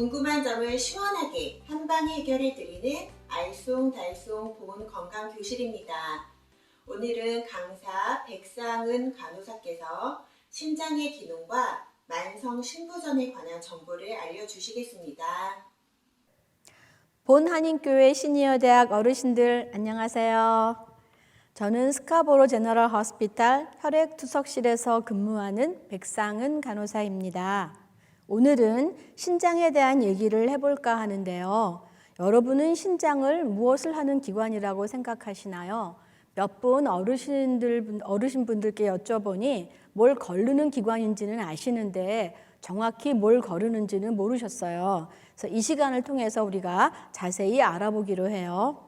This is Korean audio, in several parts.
궁금한 점을 시원하게 한방에 해결해 드리는 알쏭달쏭 보건 건강 교실입니다. 오늘은 강사 백상은 간호사께서 신장의 기능과 만성 신부전에 관한 정보를 알려주시겠습니다. 본한인교회 시니어대학 어르신들 안녕하세요. 저는 스카보로 제너럴 호스피탈 혈액투석실에서 근무하는 백상은 간호사입니다. 오늘은 신장에 대한 얘기를 해볼까 하는데요. 여러분은 신장을 무엇을 하는 기관이라고 생각하시나요? 몇 분 어르신분들께 여쭤보니 뭘 거르는 기관인지는 아시는데 정확히 뭘 거르는지는 모르셨어요. 그래서 이 시간을 통해서 우리가 자세히 알아보기로 해요.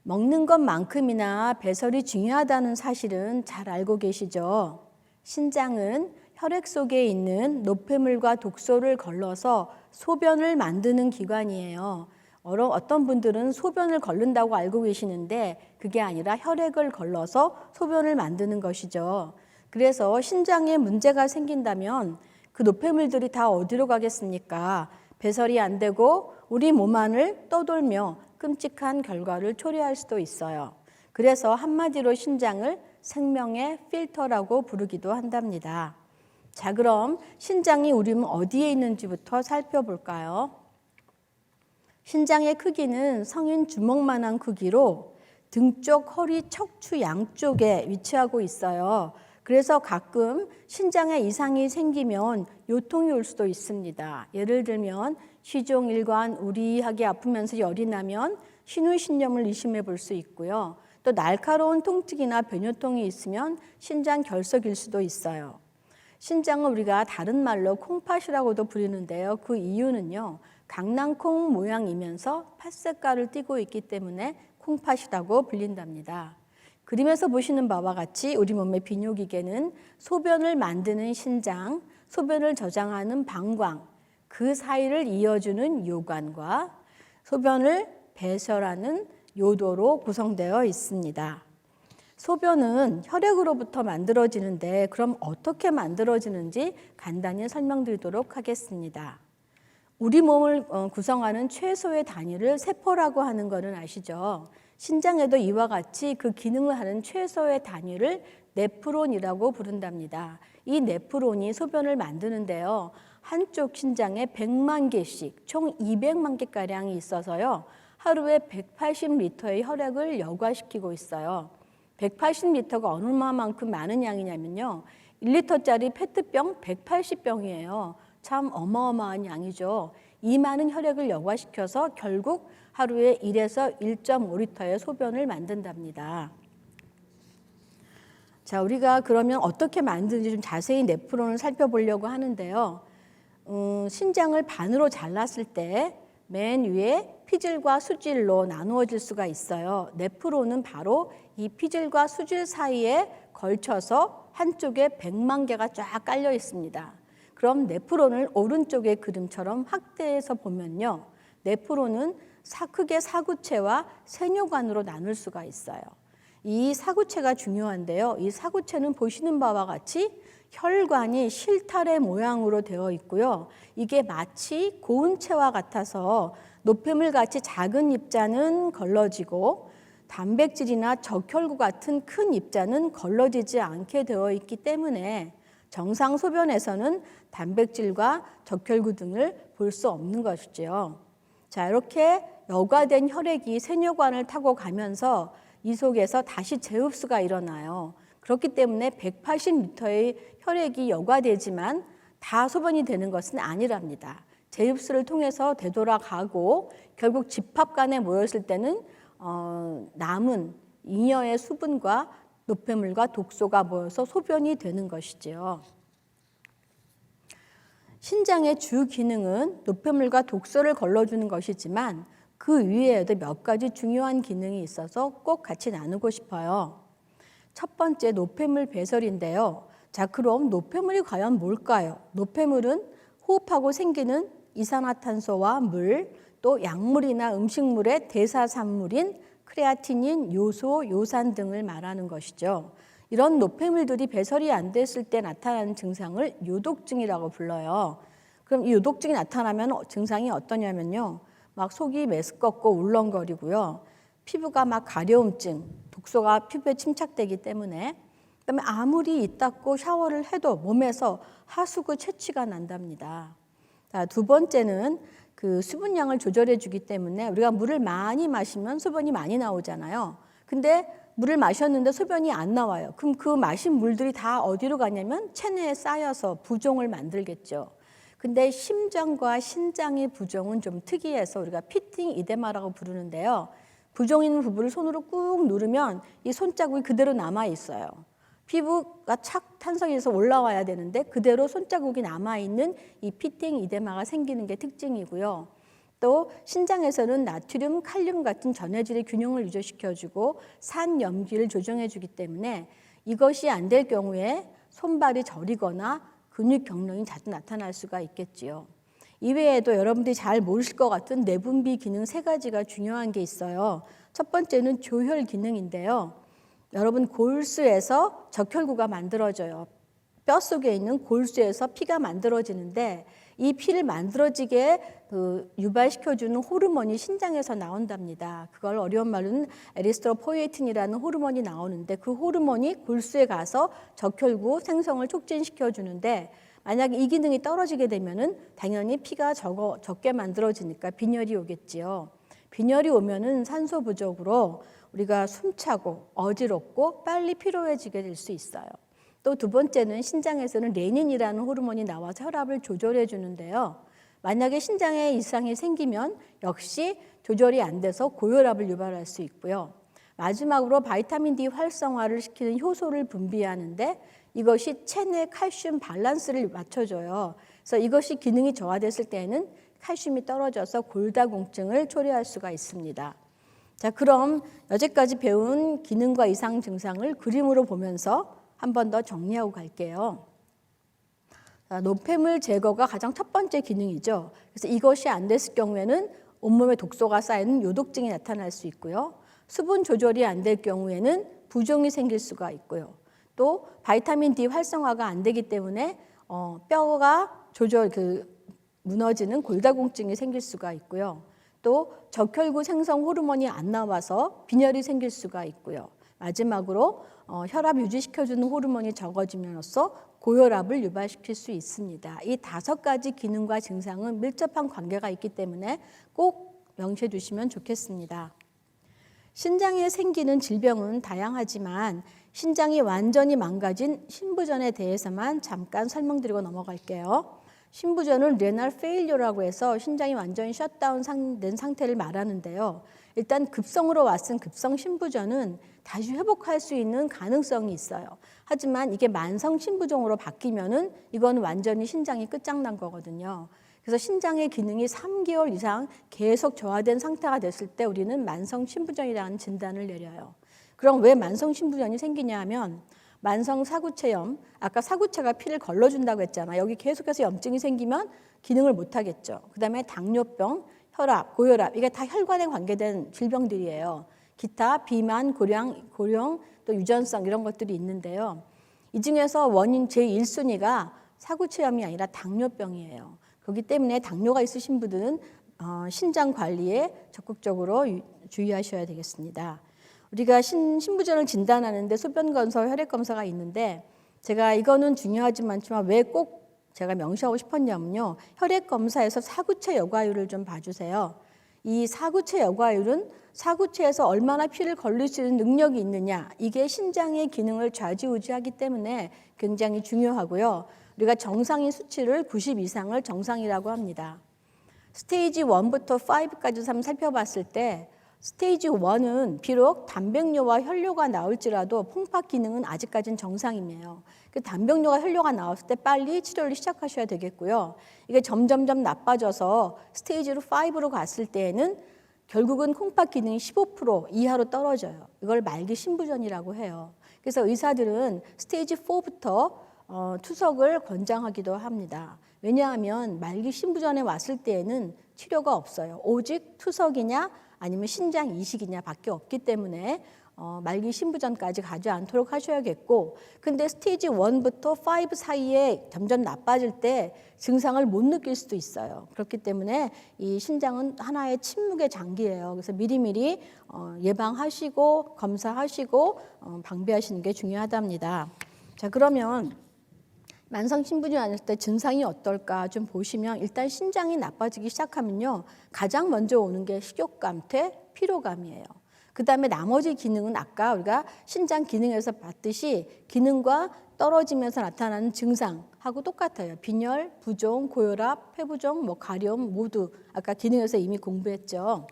먹는 것만큼이나 배설이 중요하다는 사실은 잘 알고 계시죠? 신장은 혈액 속에 있는 노폐물과 독소를 걸러서 소변을 만드는 기관이에요. 어떤 분들은 소변을 걸른다고 알고 계시는데 그게 아니라 혈액을 걸러서 소변을 만드는 것이죠. 그래서 신장에 문제가 생긴다면 그 노폐물들이 다 어디로 가겠습니까? 배설이 안 되고 우리 몸 안을 떠돌며 끔찍한 결과를 초래할 수도 있어요. 그래서 한마디로 신장을 생명의 필터라고 부르기도 한답니다. 자, 그럼 신장이 우리 몸 어디에 있는지부터 살펴볼까요? 신장의 크기는 성인 주먹만한 크기로 등 쪽, 허리, 척추 양쪽에 위치하고 있어요. 그래서 가끔 신장에 이상이 생기면 요통이 올 수도 있습니다. 예를 들면 시종일관 우리하게 아프면서 열이 나면 신우신염을 의심해 볼 수 있고요. 또 날카로운 통증이나 변요통이 있으면 신장 결석일 수도 있어요. 신장은 우리가 다른 말로 콩팥이라고도 부르는데요. 그 이유는요. 강낭콩 모양이면서 팥색깔을 띠고 있기 때문에 콩팥이라고 불린답니다. 그림에서 보시는 바와 같이 우리 몸의 비뇨기계는 소변을 만드는 신장, 소변을 저장하는 방광, 그 사이를 이어주는 요관과 소변을 배설하는 요도로 구성되어 있습니다. 소변은 혈액으로부터 만들어지는데 그럼 어떻게 만들어지는지 간단히 설명드리도록 하겠습니다. 우리 몸을 구성하는 최소의 단위를 세포라고 하는 것은 아시죠? 신장에도 이와 같이 그 기능을 하는 최소의 단위를 네프론이라고 부른답니다. 이 네프론이 소변을 만드는데요. 한쪽 신장에 100만 개씩 총 200만 개가량이 있어서요. 하루에 180리터의 혈액을 여과시키고 있어요. 180리터가 얼마만큼 많은 양이냐면요. 1리터짜리 페트병 180병이에요. 참 어마어마한 양이죠. 이 많은 혈액을 여과시켜서 결국 하루에 1에서 1.5리터의 소변을 만든답니다. 자, 우리가 그러면 어떻게 만드는지 좀 자세히 네프론을 살펴보려고 하는데요. 신장을 반으로 잘랐을 때 맨 위에 피질과 수질로 나누어질 수가 있어요. 네프론은 바로 이 피질과 수질 사이에 걸쳐서 한쪽에 100만 개가 쫙 깔려 있습니다. 그럼 네프론을 오른쪽의 그림처럼 확대해서 보면요. 네프론은 크게 사구체와 세뇨관으로 나눌 수가 있어요. 이 사구체가 중요한데요. 이 사구체는 보시는 바와 같이 혈관이 실타래 모양으로 되어 있고요. 이게 마치 고운체와 같아서 노폐물같이 작은 입자는 걸러지고 단백질이나 적혈구 같은 큰 입자는 걸러지지 않게 되어 있기 때문에 정상 소변에서는 단백질과 적혈구 등을 볼 수 없는 것이죠. 자, 이렇게 여과된 혈액이 세뇨관을 타고 가면서 이 속에서 다시 재흡수가 일어나요. 그렇기 때문에 180리터의 혈액이 여과되지만 다 소변이 되는 것은 아니랍니다. 재흡수를 통해서 되돌아가고 결국 집합간에 모였을 때는 남은 잉여의 수분과 노폐물과 독소가 모여서 소변이 되는 것이지요. 신장의 주 기능은 노폐물과 독소를 걸러주는 것이지만 그 위에도 몇 가지 중요한 기능이 있어서 꼭 같이 나누고 싶어요. 첫 번째 노폐물 배설인데요. 자, 그럼 노폐물이 과연 뭘까요? 노폐물은 호흡하고 생기는 이산화탄소와 물, 또 약물이나 음식물의 대사산물인 크레아티닌, 요소, 요산 등을 말하는 것이죠. 이런 노폐물들이 배설이 안 됐을 때 나타나는 증상을 요독증이라고 불러요. 그럼 이 요독증이 나타나면 증상이 어떠냐면요. 막 속이 메스껍고 울렁거리고요. 피부가 막 가려움증, 독소가 피부에 침착되기 때문에 그다음에 아무리 입 닦고 샤워를 해도 몸에서 하수구 채취가 난답니다. 자, 두 번째는 그 수분량을 조절해 주기 때문에 우리가 물을 많이 마시면 소변이 많이 나오잖아요. 근데 물을 마셨는데 소변이 안 나와요. 그럼 그 마신 물들이 다 어디로 가냐면 체내에 쌓여서 부종을 만들겠죠. 근데 심장과 신장의 부종은 좀 특이해서 우리가 피팅 이데마라고 부르는데요. 부종 있는 부분을 손으로 꾹 누르면 이 손자국이 그대로 남아 있어요. 피부가 착 탄성해서 올라와야 되는데 그대로 손자국이 남아있는 이 피팅 이데마가 생기는 게 특징이고요. 또 신장에서는 나트륨, 칼륨 같은 전해질의 균형을 유지시켜주고 산염기를 조정해주기 때문에 이것이 안 될 경우에 손발이 저리거나 근육 경련이 자주 나타날 수가 있겠지요. 이외에도 여러분들이 잘 모르실 것 같은 내분비 기능 3가지가 중요한 게 있어요. 첫 번째는 조혈 기능인데요. 여러분 골수에서 적혈구가 만들어져요. 뼛속에 있는 골수에서 피가 만들어지는데 이 피를 만들어지게 유발시켜주는 호르몬이 신장에서 나온답니다. 그걸 어려운 말로는 에리스트로포이에틴이라는 호르몬이 나오는데 그 호르몬이 골수에 가서 적혈구 생성을 촉진시켜주는데 만약에 이 기능이 떨어지게 되면은 당연히 피가 적게 만들어지니까 빈혈이 오겠지요. 빈혈이 오면은 산소 부족으로 우리가 숨차고 어지럽고 빨리 피로해지게 될 수 있어요. 또 두 번째는 신장에서는 레닌이라는 호르몬이 나와서 혈압을 조절해 주는데요. 만약에 신장에 이상이 생기면 역시 조절이 안 돼서 고혈압을 유발할 수 있고요. 마지막으로 바이타민 D 활성화를 시키는 효소를 분비하는데 이것이 체내 칼슘 밸런스를 맞춰줘요. 그래서 이것이 기능이 저하됐을 때에는 칼슘이 떨어져서 골다공증을 초래할 수가 있습니다. 자, 그럼 여태까지 배운 기능과 이상 증상을 그림으로 보면서 한 번 더 정리하고 갈게요. 자, 노폐물 제거가 가장 첫 번째 기능이죠. 그래서 이것이 안 됐을 경우에는 온몸에 독소가 쌓이는 요독증이 나타날 수 있고요. 수분 조절이 안 될 경우에는 부종이 생길 수가 있고요. 또 바이타민 D 활성화가 안 되기 때문에 뼈가 무너지는 골다공증이 생길 수가 있고요. 또 적혈구 생성 호르몬이 안 나와서 빈혈이 생길 수가 있고요. 마지막으로 혈압 유지시켜주는 호르몬이 적어짐으로써 고혈압을 유발시킬 수 있습니다. 이 5가지 기능과 증상은 밀접한 관계가 있기 때문에 꼭 명시해 두시면 좋겠습니다. 신장에 생기는 질병은 다양하지만 신장이 완전히 망가진 신부전에 대해서만 잠깐 설명드리고 넘어갈게요. 신부전은 레날 페일리어라고 해서 신장이 완전히 셧다운 된 상태를 말하는데요. 일단 급성으로 왔은 급성 신부전은 다시 회복할 수 있는 가능성이 있어요. 하지만 이게 만성 신부종으로 바뀌면은 이건 완전히 신장이 끝장난 거거든요. 그래서 신장의 기능이 3개월 이상 계속 저하된 상태가 됐을 때 우리는 만성 신부전이라는 진단을 내려요. 그럼 왜 만성 신부전이 생기냐 하면 만성 사구체염, 아까 사구체가 피를 걸러준다고 했잖아요. 여기 계속해서 염증이 생기면 기능을 못하겠죠. 그다음에 당뇨병, 혈압, 고혈압, 이게 다 혈관에 관계된 질병들이에요. 기타, 비만, 고령, 또 유전성 이런 것들이 있는데요. 이 중에서 원인 제1순위가 사구체염이 아니라 당뇨병이에요. 그렇기 때문에 당뇨가 있으신 분들은 신장 관리에 적극적으로 주의하셔야 되겠습니다. 우리가 신부전을 진단하는데 소변검사, 혈액검사가 있는데 제가 이거는 중요하지만 왜 꼭 제가 명시하고 싶었냐면요. 혈액검사에서 사구체 여과율을 좀 봐주세요. 이 사구체 여과율은 사구체에서 얼마나 피를 걸릴 수 있는 능력이 있느냐, 이게 신장의 기능을 좌지우지하기 때문에 굉장히 중요하고요. 우리가 정상인 수치를 90 이상을 정상이라고 합니다. 스테이지 1부터 5까지 한번 살펴봤을 때 스테이지 1은 비록 단백뇨와 혈뇨가 나올지라도 콩팥 기능은 아직까지는 정상이에요. 단백뇨와 혈뇨가 나왔을 때 빨리 치료를 시작하셔야 되겠고요. 이게 점점점 나빠져서 스테이지로 5로 갔을 때에는 결국은 콩팥 기능이 15% 이하로 떨어져요. 이걸 말기 신부전이라고 해요. 그래서 의사들은 스테이지 4부터 투석을 권장하기도 합니다. 왜냐하면 말기 신부전에 왔을 때에는 치료가 없어요. 오직 투석이냐 아니면 신장 이식이냐 밖에 없기 때문에 말기 신부전까지 가지 않도록 하셔야겠고, 근데 스테이지 1부터 5 사이에 점점 나빠질 때 증상을 못 느낄 수도 있어요. 그렇기 때문에 이 신장은 하나의 침묵의 장기예요. 그래서 미리미리 예방하시고 검사하시고 방비하시는 게 중요하답니다. 자, 그러면 만성 신부전이 왔을 때 증상이 어떨까 좀 보시면, 일단 신장이 나빠지기 시작하면요, 가장 먼저 오는 게 식욕감, 피로감이에요. 그 다음에 나머지 기능은 아까 우리가 신장 기능에서 봤듯이 기능과 떨어지면서 나타나는 증상하고 똑같아요. 빈혈, 부종, 고혈압, 폐부종, 가려움 모두 아까 기능에서 이미 공부했죠.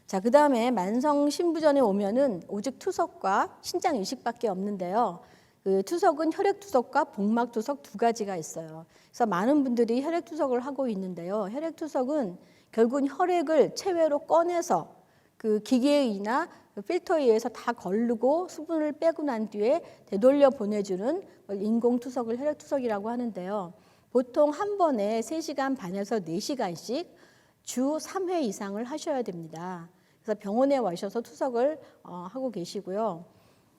자, 그 다음에 만성 신부전에 오면은 오직 투석과 신장 이식밖에 없는데요. 그 투석은 혈액투석과 복막투석 두 가지가 있어요. 그래서 많은 분들이 혈액투석을 하고 있는데요. 혈액투석은 결국은 혈액을 체외로 꺼내서 그 기계에 의나 필터에 의해서 다 걸르고 수분을 빼고 난 뒤에 되돌려 보내주는 인공투석을 혈액투석이라고 하는데요. 보통 한 번에 3시간 반에서 4시간씩 주 3회 이상을 하셔야 됩니다. 그래서 병원에 와셔서 투석을 하고 계시고요.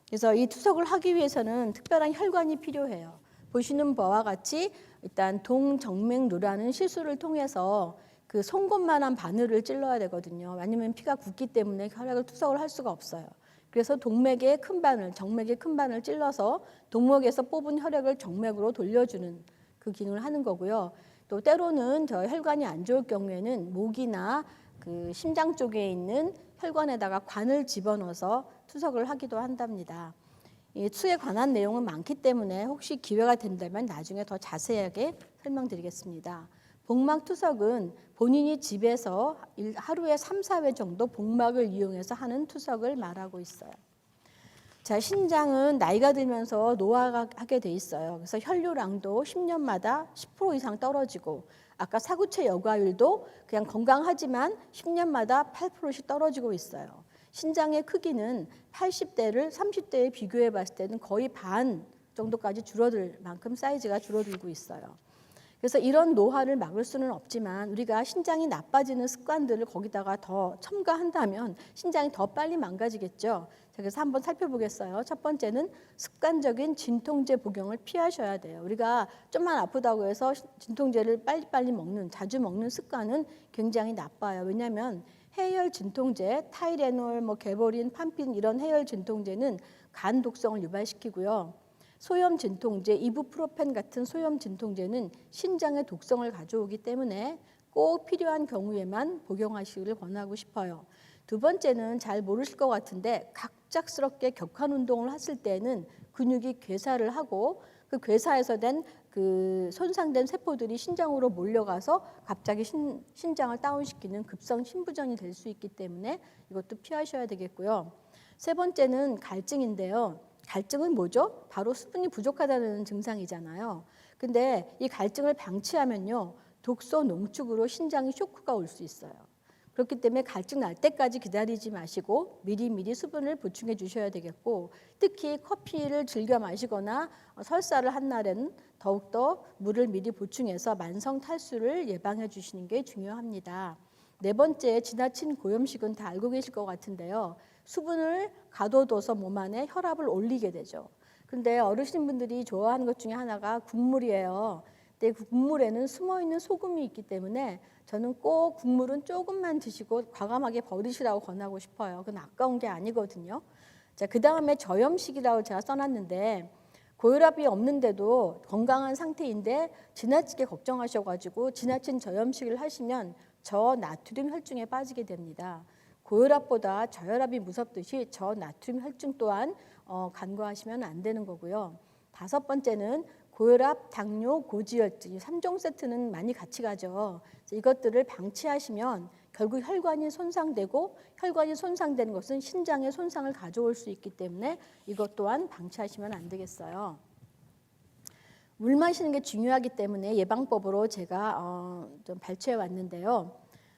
그래서 이 투석을 하기 위해서는 특별한 혈관이 필요해요. 보시는 바와 같이 일단 동정맥류라는 실수를 통해서 그 송곳만한 바늘을 찔러야 되거든요. 왜냐하면 피가 굳기 때문에 혈액을 투석을 할 수가 없어요. 그래서 동맥의 큰 바늘, 정맥의 큰 바늘을 찔러서 동맥에서 뽑은 혈액을 정맥으로 돌려주는 그 기능을 하는 거고요. 또 때로는 저 혈관이 안 좋을 경우에는 목이나 그 심장 쪽에 있는 혈관에다가 관을 집어넣어서 투석을 하기도 한답니다. 이 투에 관한 내용은 많기 때문에 혹시 기회가 된다면 나중에 더 자세하게 설명드리겠습니다. 복막투석은 본인이 집에서 하루에 3, 4회 정도 복막을 이용해서 하는 투석을 말하고 있어요. 자, 신장은 나이가 들면서 노화하게 돼 있어요. 그래서 혈류량도 10년마다 10% 이상 떨어지고, 아까 사구체 여과율도 그냥 건강하지만 10년마다 8%씩 떨어지고 있어요. 신장의 크기는 80대를 30대에 비교해 봤을 때는 거의 반 정도까지 줄어들 만큼 사이즈가 줄어들고 있어요. 그래서 이런 노화를 막을 수는 없지만 우리가 신장이 나빠지는 습관들을 거기다가 더 첨가한다면 신장이 더 빨리 망가지겠죠. 그래서 한번 살펴보겠어요. 첫 번째는 습관적인 진통제 복용을 피하셔야 돼요. 우리가 좀만 아프다고 해서 진통제를 빨리빨리 먹는, 자주 먹는 습관은 굉장히 나빠요. 왜냐하면 해열 진통제, 타이레놀, 개보린, 판핀 이런 해열 진통제는 간 독성을 유발시키고요. 소염 진통제, 이부프로펜 같은 소염 진통제는 신장의 독성을 가져오기 때문에 꼭 필요한 경우에만 복용하시기를 권하고 싶어요. 두 번째는 잘 모르실 것 같은데 갑작스럽게 격한 운동을 했을 때는 근육이 괴사를 하고 그 괴사에서 된 그 손상된 세포들이 신장으로 몰려가서 갑자기 신장을 다운시키는 급성 신부전이 될 수 있기 때문에 이것도 피하셔야 되겠고요. 세 번째는 갈증인데요. 갈증은 뭐죠? 바로 수분이 부족하다는 증상이잖아요. 근데 이 갈증을 방치하면요, 독소 농축으로 신장이 쇼크가 올 수 있어요. 그렇기 때문에 갈증 날 때까지 기다리지 마시고 미리미리 수분을 보충해 주셔야 되겠고, 특히 커피를 즐겨 마시거나 설사를 한 날에는 더욱더 물을 미리 보충해서 만성 탈수를 예방해 주시는 게 중요합니다. 네 번째, 지나친 고염식은 다 알고 계실 것 같은데요. 수분을 가둬둬서 몸 안에 혈압을 올리게 되죠. 그런데 어르신분들이 좋아하는 것 중에 하나가 국물이에요. 근데 그 국물에는 숨어있는 소금이 있기 때문에 저는 꼭 국물은 조금만 드시고 과감하게 버리시라고 권하고 싶어요. 그건 아까운 게 아니거든요. 자, 그 다음에 저염식이라고 제가 써놨는데, 고혈압이 없는데도 건강한 상태인데 지나치게 걱정하셔가지고 지나친 저염식을 하시면 저나트륨 혈증에 빠지게 됩니다. 고혈압보다 저혈압이 무섭듯이 저나트륨 혈증 또한 간과하시면 안 되는 거고요. 다섯 번째는 고혈압, 당뇨, 고지혈증, 3종 세트는 많이 같이 가죠. 이것들을 방치하시면 결국 혈관이 손상되고, 혈관이 손상되는 것은 신장에 손상을 가져올 수 있기 때문에 이것 또한 방치하시면 안 되겠어요. 물 마시는 게 중요하기 때문에 예방법으로 제가 좀 발췌해 왔는데요.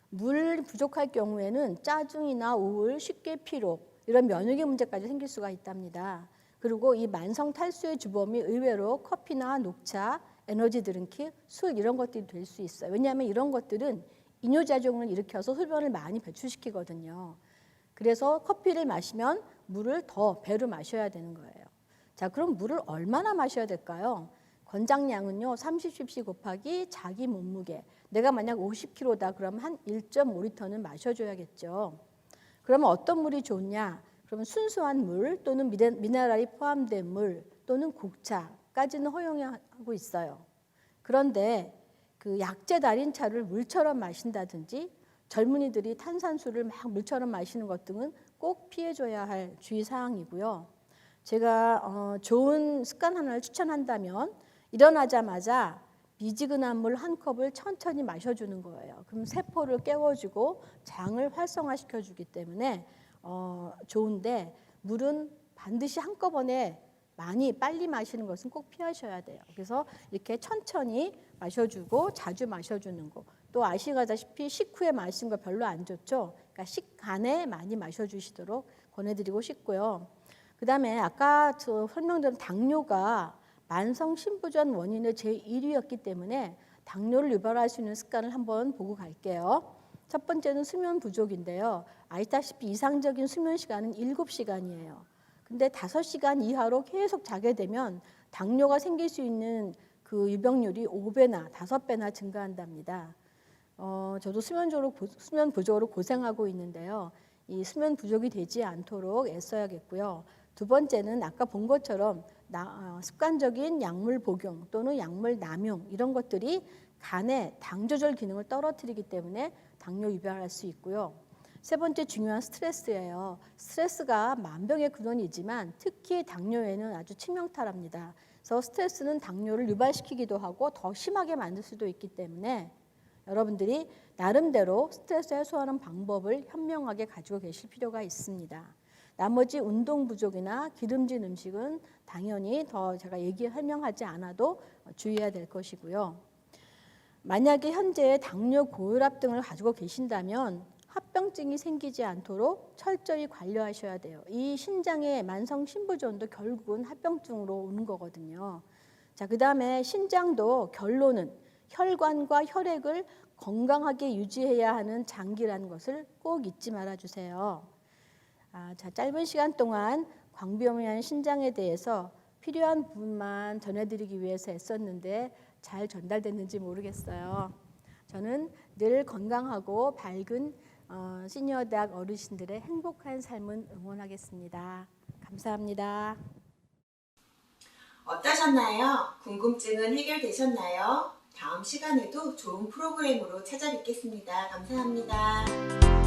물 부족할 경우에는 짜증이나 우울, 쉽게 피로, 이런 면역의 문제까지 생길 수가 있답니다. 그리고 이 만성 탈수의 주범이 의외로 커피나 녹차, 에너지 드링크, 술 이런 것들이 될 수 있어요. 왜냐하면 이런 것들은 이뇨작용을 일으켜서 흡연을 많이 배출시키거든요. 그래서 커피를 마시면 물을 더 배로 마셔야 되는 거예요. 자, 그럼 물을 얼마나 마셔야 될까요? 권장량은요, 30cc 곱하기 자기 몸무게. 내가 만약 50kg다 그러면 한 1.5리터는 마셔줘야겠죠. 그러면 어떤 물이 좋냐? 그러면 순수한 물 또는 미네랄이 포함된 물 또는 국차까지는 허용하고 있어요. 그런데 그 약재 달인 차를 물처럼 마신다든지 젊은이들이 탄산수를 막 물처럼 마시는 것 등은 꼭 피해줘야 할 주의사항이고요. 제가 좋은 습관 하나를 추천한다면 일어나자마자 미지근한 물 한 컵을 천천히 마셔주는 거예요. 그럼 세포를 깨워주고 장을 활성화시켜주기 때문에 좋은데 물은 반드시 한꺼번에 빨리 마시는 것은 꼭 피하셔야 돼요. 그래서 이렇게 천천히 마셔주고 자주 마셔주는 거. 또 아시다시피 식후에 마시는 거 별로 안 좋죠. 그러니까 식간에 많이 마셔주시도록 권해드리고 싶고요. 그 다음에 아까 설명드린 당뇨가 만성 신부전 원인의 제1위였기 때문에 당뇨를 유발할 수 있는 습관을 한번 보고 갈게요. 첫 번째는 수면 부족인데요. 아시다시피 이상적인 수면 시간은 7시간이에요. 근데 5시간 이하로 계속 자게 되면 당뇨가 생길 수 있는 그 유병률이 5배나 5배나 증가한답니다. 저도 수면 부족으로 고생하고 있는데요. 이 수면 부족이 되지 않도록 애써야겠고요. 두 번째는 아까 본 것처럼 습관적인 약물 복용 또는 약물 남용 이런 것들이 간의 당 조절 기능을 떨어뜨리기 때문에 당뇨 유발할 수 있고요. 세 번째 중요한 스트레스예요. 스트레스가 만병의 근원이지만 특히 당뇨에는 아주 치명타랍니다. 그래서 스트레스는 당뇨를 유발시키기도 하고 더 심하게 만들 수도 있기 때문에 여러분들이 나름대로 스트레스 해소하는 방법을 현명하게 가지고 계실 필요가 있습니다. 나머지 운동 부족이나 기름진 음식은 당연히 더 제가 설명하지 않아도 주의해야 될 것이고요. 만약에 현재 당뇨, 고혈압 등을 가지고 계신다면 합병증이 생기지 않도록 철저히 관리하셔야 돼요. 이 신장의 만성 신부전도 결국은 합병증으로 오는 거거든요. 자, 그다음에 신장도 결론은 혈관과 혈액을 건강하게 유지해야 하는 장기라는 것을 꼭 잊지 말아 주세요. 자, 짧은 시간 동안 광비염이한 신장에 대해서 필요한 부분만 전해드리기 위해서 애썼는데 잘 전달됐는지 모르겠어요. 저는 늘 건강하고 밝은 시니어 대학 어르신들의 행복한 삶을 응원하겠습니다. 감사합니다. 어떠셨나요? 궁금증은 해결되셨나요? 다음 시간에도 좋은 프로그램으로 찾아뵙겠습니다. 감사합니다.